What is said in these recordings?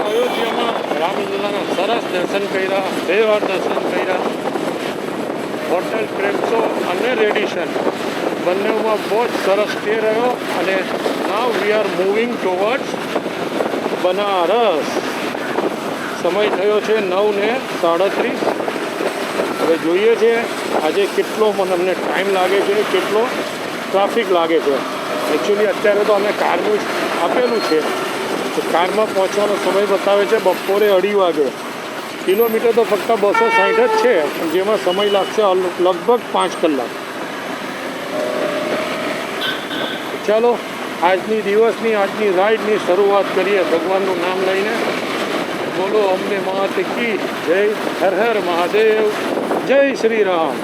અયોધ્યામાં રામલલ્લાના સરસ દર્શન કર્યા, 2 વાર દર્શન કર્યા. હોટલ ક્રેપ્સો અને રેડિશન બંનેમાં બહુ જ સરસ સ્ટે રહ્યો. અને now we are moving towards Banaras. સમય થયો છે 9:37. હવે જોઈએ છે આજે કેટલો અમને ટાઈમ લાગે છે, કેટલો ટ્રાફિક લાગે છે. એકચ્યુઅલી અત્યારે તો અમે કારનું આપેલું છે તો કારમાં પહોંચવાનો સમય બતાવે છે બપોરે 2:30 વાગે. કિલોમીટર તો ફક્ત 260 જ છે, જેમાં સમય લાગશે લગભગ 5 કલાક. ચાલો આજની દિવસની આજની રાઈડની શરૂઆત કરીએ ભગવાનનું નામ લઈને. બોલો અમને માત કી જય. હર હર મહાદેવ. જય શ્રી રામ.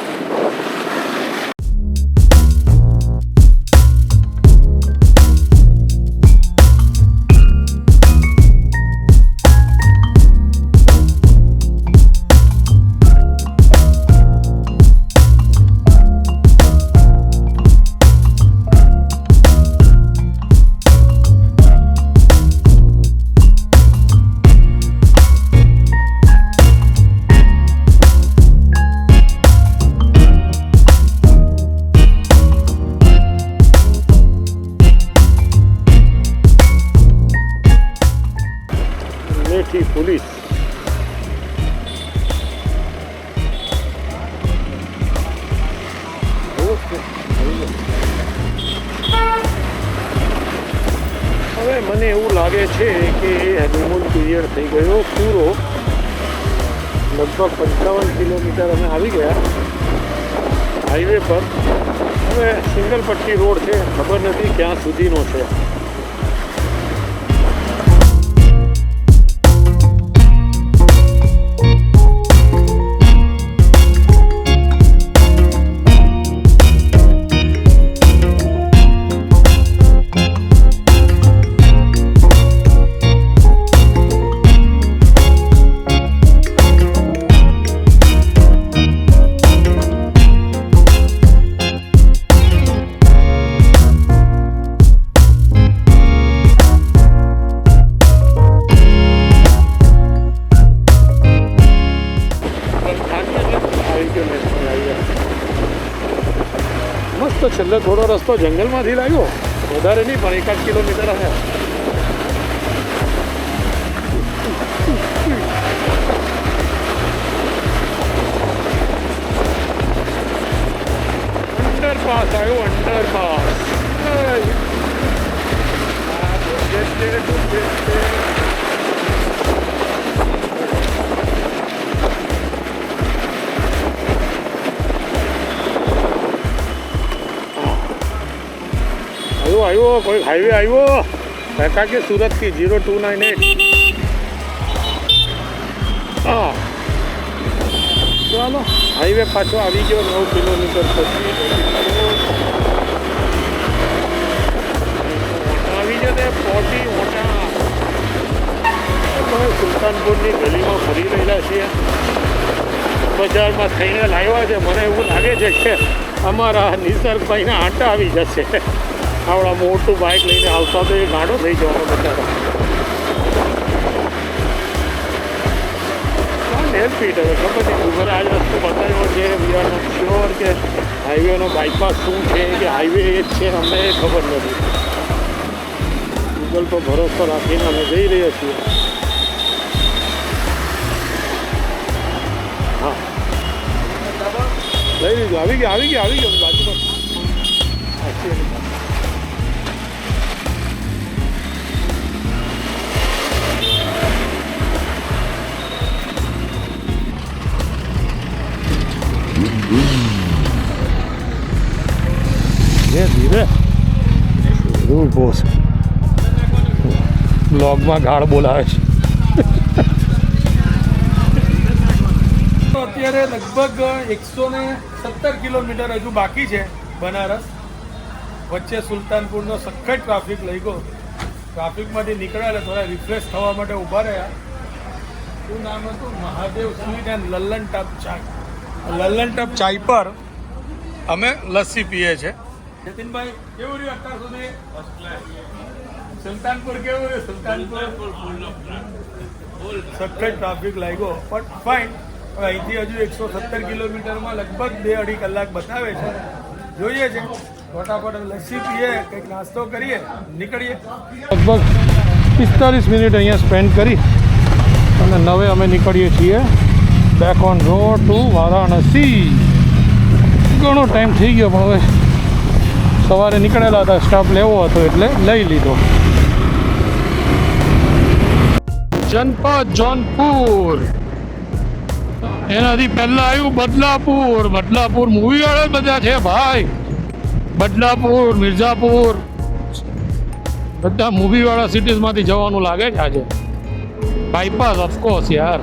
પોલીસ હવે મને એવું લાગે છે કે હનીમૂન પીરિયડ થઈ ગયો પૂરો. લગભગ 55 કિલોમીટર અમે આવી ગયા હાઈવે પર. હવે સિંગલ પટ્ટી રોડ છે, ખબર નથી ક્યાં સુધીનો છે. તો છેલ્લે થોડો રસ્તો જંગલમાંથી લાગ્યો, વધારે નહીં પણ 1 કિલોમીટર હશે. અંડરપાસ આવ્યો, અંડરપાસ. આવ્યો કોઈ હાઈવે આવ્યો કાકા કે સુરતથી 0298. હા ચાલો હાઈવે પાછો આવી ગયો 9 કિલોમીટર પછી. આવી ગયો તે 40 મોટા. તમે સુલતાનપુરની ગલીમાં ફરી રહેલા છીએ, બજારમાં થઈને લાવ્યા છે. મને એવું લાગે છે કે અમારા નિસર્ગભાઈના આંટા આવી જશે. આવડા મોટું બાઇક લઈને આવતા તો એ ગાડો થઈ જવાનો બચારો. હેલ્પીટ હવે ખબર નહીં ગૂગલ આ જ રસ્તો બતાવ્યો છે. વી આર નોટ શ્યોર કે હાઈવેનો બાયપાસ શું છે કે હાઈવે એ જ છે, અમને ખબર નથી. ગૂગલ પર ભરોસો રાખીને અમે જઈ રહ્યા છીએ. હા લઈ લીધું. આવી ગયો બાજુમાં. ધીરે જરૂર બોસ બ્લોગમાં ગાળ બોલાવે છે. અત્યારે લગભગ 117 કિલોમીટર હજુ બાકી છે બનારસ. વચ્ચે સુલતાનપુરનો સખત ટ્રાફિક લઈ ગયો. ટ્રાફિકમાંથી નીકળ્યા એટલે થોડા રિફ્રેશ થવા માટે ઊભા રહ્યા. શું નામ હતું? મહાદેવ સ્વીટ એન્ડ લલ્લન ટપ ચાય. લલ્લન ટપ ચાય પર અમે લસ્સી પીએ છીએ. જતીનભાઈ કેવું રહ્યું અત્યાર સુધી? સુલતાનપુર કેવું રહ્યું? સુલતાનપુર સખત ટ્રાફિક લાગ્યો પણ ફાઇન. હવે અહીંથી હજુ 117 કિલોમીટરમાં લગભગ 2-2.5 કલાક બતાવે છે. જોઈએ છે ફટાફટ લસ્સી પીએ, કંઈક નાસ્તો કરીએ, નીકળીએ. લગભગ 45 મિનિટ અહીંયા સ્પેન્ડ કરી અને નવે અમે નીકળીએ છીએ back on road to Varanasi. ઘણો ટાઈમ થઈ ગયો પણ હવે સવારે નીકળેલા હતા, સ્ટાફ લેવો હતો એટલે લઈ લીધો. જનપદ જોનપુર, એનાથી પહેલા આવ્યું બદલાપુર. બદલાપુર મૂવી વાળા બધા છે ભાઈ. બદલાપુર, મિર્ઝાપુર બધા મૂવી વાળા સિટીઝમાંથી જવાનું લાગે છે આજે. બાયપાસ ઓફકોર્સ યાર.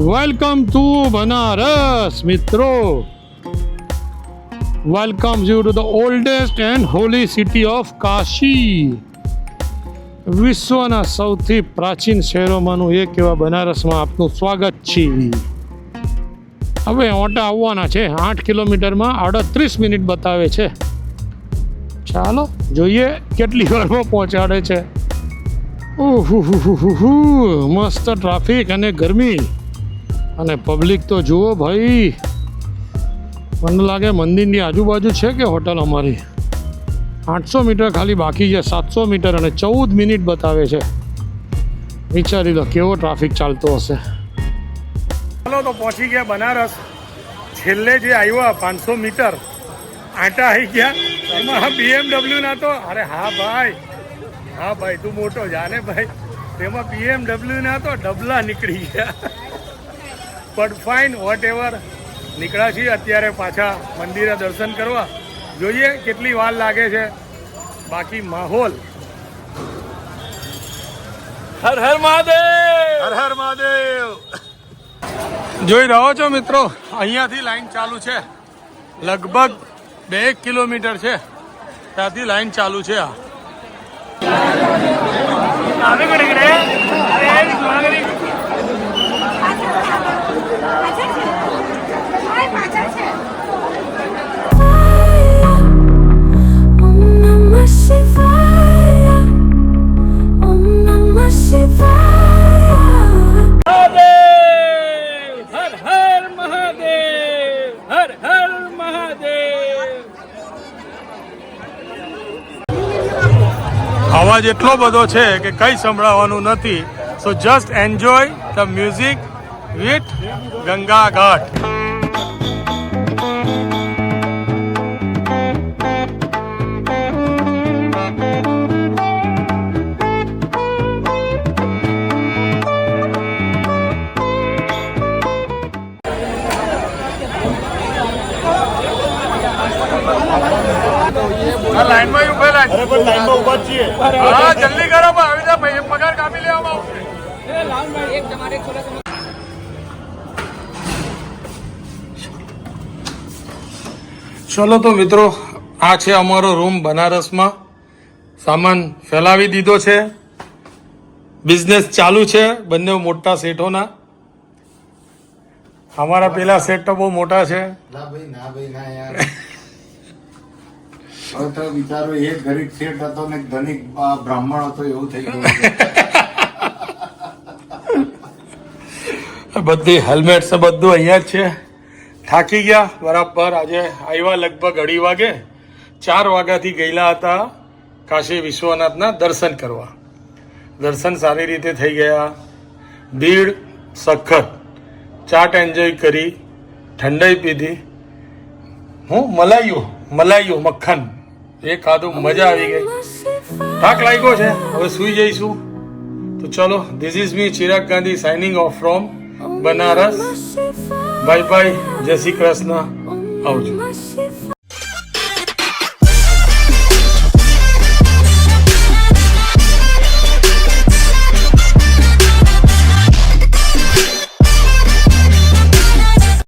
વેલકમ ટુ બનારસ મિત્રો. Welcome you to the oldest and Holi city of Kashi. વિશ્વના સૌથી પ્રાચીન શહેરોમાંનું એક એવા બનારસમાં આપનું સ્વાગત છે. હવે ઓટા આવવાના છે. 8 કિલોમીટરમાં 38 મિનિટ બતાવે છે. ચાલો જોઈએ કેટલી વારમાં પહોંચાડે છે. મસ્ત ટ્રાફિક અને ગરમી અને પબ્લિક તો જુઓ ભાઈ. મને લાગે મંદિરની આજુબાજુ છે કે હોટલ અમારી. 800 મીટર ખાલી બાકી છે. 700 મીટર અને 14 મિનિટ બતાવે છે. વિચારી લો કેવો ટ્રાફિક ચાલતો હશે. ચાલો તો પહોંચી ગયા બનારસ. છેલ્લે જે આવ્યા 500 મીટર આંટા આવી ગયા. એમાં BMW ના તો અરે હા ભાઈ તું મોટો જાને ભાઈ. તેમાં BMW ના તો ડબલા નીકળી ગયા. પણ ફાઇન વોટ એવર. નીકળ્યા છીએ અત્યારે પાછા મંદિરે દર્શન કરવા. જોઈએ કેટલી વાર લાગે છે. બાકી માહોલ હર હર મહાદેવ, હર હર મહાદેવ. જોઈ રહ્યો છો મિત્રો, અહીંયાથી લાઈન ચાલુ છે. લગભગ 2 કિલોમીટર છે ત્યાંથી લાઈન ચાલુ છે. અવાજ એટલો બધો છે કે કંઈ સંભળાવાનું નથી. સો just enjoy the music with Ganga ઘાટ. લાઈનમાં ઉભેલા છે. અરે પણ લાઈનમાં ઉભા જ છીએ. હા જલ્દી કરો આવી જા ભાઈ, પગાર કાપી લેવામાં આવશે. ચલો તો મિત્રો, આ છે અમારો રૂમ બનારસમાં. સામાન ફેલાવી દીધો છે. બિઝનેસ ચાલુ છે બંને મોટા સેઠોના. અમારા પેલા સેટ તો બહુ મોટા છે. ના ભાઈ ના યાર. હવે તો બિચારો એક ગરીબ શેઠ હતો ને ધનિક બ્રાહ્મણ હતો એવું થઈ ગયું. બધી હેલ્મેટ છે બધું અહીંયા જ છે. થાકી ગયા બરાબર. આજે આવ્યા લગભગ 2:30 વાગે. 4 વાગ્યાથી ગયેલા હતા કાશી વિશ્વનાથના દર્શન કરવા. દર્શન સારી રીતે થઈ ગયા. ભીડ સખત. ચાટ એન્જોય કરી, ઠંડાઈ પીધી. મલાઈઓ મક્ખન એ ખાધું, મજા આવી ગઈ. થાક લાગ્યો છે, હવે સૂઈ જઈશું. તો ચલો, this is me Chirag Gandhi signing of from Banaras. Bye bye, જય શ્રી કૃષ્ણ, આવજો.